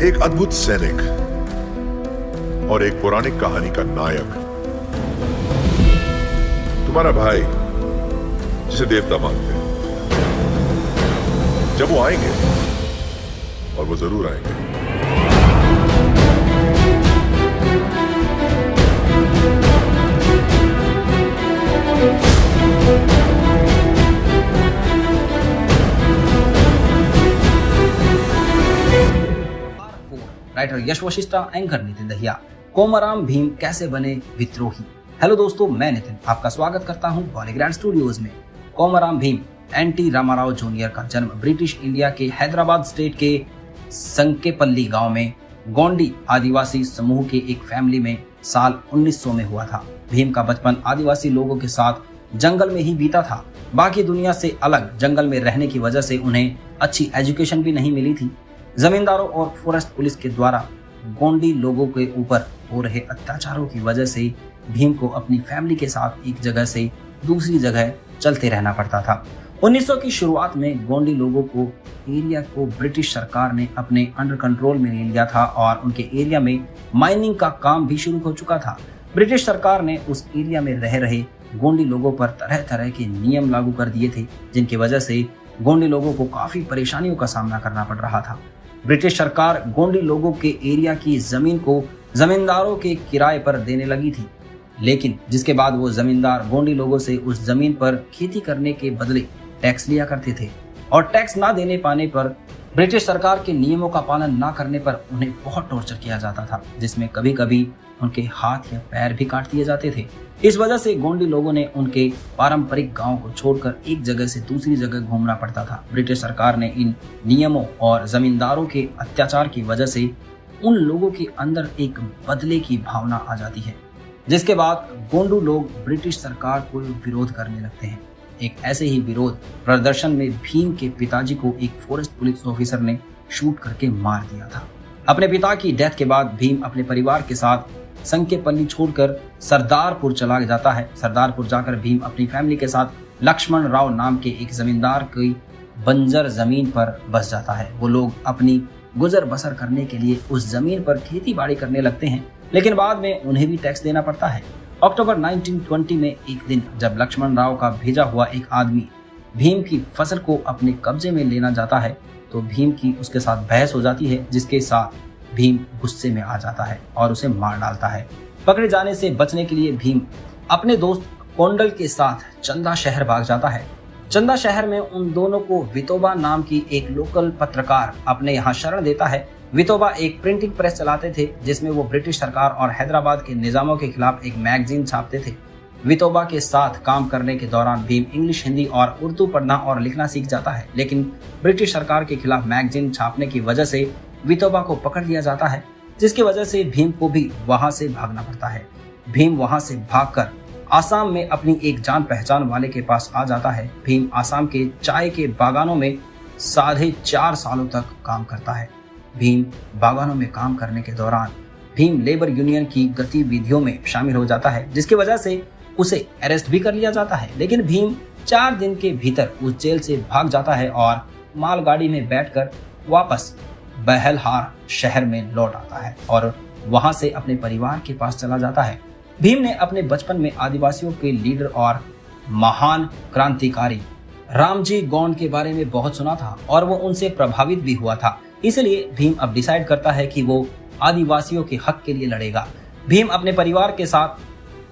एक अद्भुत सैनिक और एक पौराणिक कहानी का नायक, तुम्हारा भाई जिसे देवता मानते हैं, जब वो आएंगे, और वो जरूर आएंगे, राइटर यश वशिष्ठा, एंकर नितिन दहिया। कोमाराम भीम कैसे बने विद्रोही। हेलो दोस्तों, मैं नितिन आपका स्वागत करता हूं बॉलीग्रैंड स्टूडियोज में। कोमाराम भीम एनटी रामाराव जूनियर का जन्म ब्रिटिश इंडिया के हैदराबाद स्टेट के संकेपल्ली गांव में गोंडी आदिवासी समूह के एक फैमिली में साल 1900 में हुआ था। भीम का बचपन आदिवासी लोगों के साथ जंगल में ही बीता था। बाकी दुनिया से अलग जंगल में रहने की वजह से उन्हें अच्छी एजुकेशन भी नहीं मिली थी। जमींदारों और फॉरेस्ट पुलिस के द्वारा गोंडी लोगों के ऊपर हो रहे अत्याचारों की वजह से भीम को अपनी फैमिली के साथ एक जगह से दूसरी जगह चलते रहना पड़ता था। 1900 की शुरुआत में गोंडी लोगों को एरिया को ब्रिटिश सरकार ने अपने अंडर कंट्रोल में ले लिया था और उनके एरिया में माइनिंग का काम भी शुरू हो चुका था। ब्रिटिश सरकार ने उस एरिया में रह रहे गोंडी लोगों पर तरह तरह के नियम लागू कर दिए थे, जिनकी वजह से गोंडी लोगों को काफी परेशानियों का सामना करना पड़ रहा था। ब्रिटिश सरकार गोंडी लोगों के एरिया की जमीन को जमींदारों के किराए पर देने लगी थी, लेकिन जिसके बाद वो जमींदार गोंडी लोगों से उस जमीन पर खेती करने के बदले टैक्स लिया करते थे और टैक्स ना देने पाने पर ब्रिटिश सरकार के नियमों का पालन ना करने पर उन्हें बहुत टॉर्चर किया जाता था, जिसमें कभी कभी उनके हाथ या पैर भी काट दिए जाते थे। इस वजह से गोंडी लोगों ने उनके पारंपरिक गांव को छोड़कर एक जगह से दूसरी जगह घूमना पड़ता था। ब्रिटिश सरकार ने इन नियमों और जमींदारों के अत्याचार की वजह से उन लोगों के अंदर एक बदले की भावना आ जाती है, जिसके बाद गोंडू लोग ब्रिटिश सरकार को विरोध करने लगते हैं। एक ऐसे ही विरोध प्रदर्शन में भीम के पिताजी को एक फॉरेस्ट पुलिस ऑफिसर ने शूट करके मार दिया था। अपने पिता की डेथ के बाद भीम अपने परिवार के साथ संकेपल्ली छोड़कर सरदारपुर चला जाता है। सरदारपुर जाकर भीम अपनी फैमिली के साथ लक्ष्मण राव नाम के एक जमींदार की बंजर जमीन पर बस जाता है। वो लोग अपनी गुजर बसर करने के लिए उस जमीन पर खेती बाड़ी करने लगते हैं, लेकिन बाद में उन्हें भी टैक्स देना पड़ता है। अक्टूबर 1920 में एक दिन जब लक्ष्मण राव का भेजा हुआ एक आदमी भीम की फसल को अपने कब्जे में लेना जाता है, तो भीम की उसके साथ बहस हो जाती है, जिसके साथ भीम गुस्से में आ जाता है और उसे मार डालता है। पकड़े जाने से बचने के लिए भीम अपने दोस्त कोंडल के साथ चंदा शहर भाग जाता है। चंदा शहर में उन दोनों को वितोबा नाम की एक लोकल पत्रकार अपने यहाँ शरण देता है। वितोबा एक प्रिंटिंग प्रेस चलाते थे, जिसमें वो ब्रिटिश सरकार और हैदराबाद के निजामों के खिलाफ एक मैगजीन छापते थे। वितोबा के साथ काम करने के दौरान भीम इंग्लिश, हिंदी और उर्दू पढ़ना और लिखना सीख जाता है, लेकिन ब्रिटिश सरकार के खिलाफ मैगजीन छापने की वजह से वितोबा को पकड़ लिया जाता है, जिसकी वजह से भीम को भी वहां से भागना पड़ता है। भीम वहां से भागकर आसाम में अपनी एक जान पहचान वाले के पास आ जाता है। भीम आसाम के चाय के बागानों में 4.5 सालों तक काम करता है। भीम बागानों में काम करने के दौरान भीम लेबर यूनियन की गतिविधियों में शामिल हो जाता है, जिसकी वजह से उसे अरेस्ट भी कर लिया जाता है। लेकिन भीम 4 दिन के भीतर उस जेल से भाग जाता है और मालगाड़ी में बैठकर वापस बहलहार शहर में लौट आता है और वहां से अपने परिवार के पास चला जाता है। भीम ने अपने बचपन में आदिवासियों के लीडर और महान क्रांतिकारी रामजी गोंड के बारे में बहुत सुना था और वो उनसे प्रभावित भी हुआ था। इसलिए भीम अब डिसाइड करता है कि वो आदिवासियों के हक के लिए लड़ेगा। भीम अपने परिवार के साथ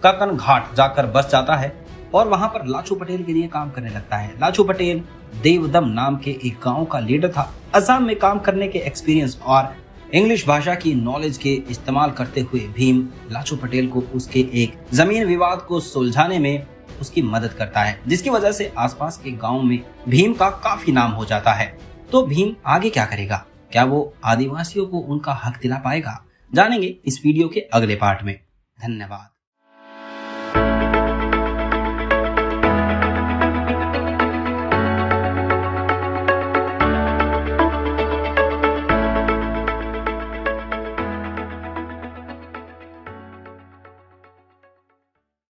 ककन घाट जाकर बस जाता है और वहां पर लाचू पटेल के लिए काम करने लगता है। लाचू पटेल देवदम नाम के एक गांव का लीडर था। असम में काम करने के एक्सपीरियंस और इंग्लिश भाषा की नॉलेज के इस्तेमाल करते हुए भीम लाचू पटेल को उसके एक जमीन विवाद को सुलझाने में उसकी मदद करता है, जिसकी वजह से आसपास के गांव में भीम का काफी नाम हो जाता है। तो भीम आगे क्या करेगा? क्या वो आदिवासियों को उनका हक दिला पाएगा? जानेंगे इस वीडियो के अगले पार्ट में। धन्यवाद।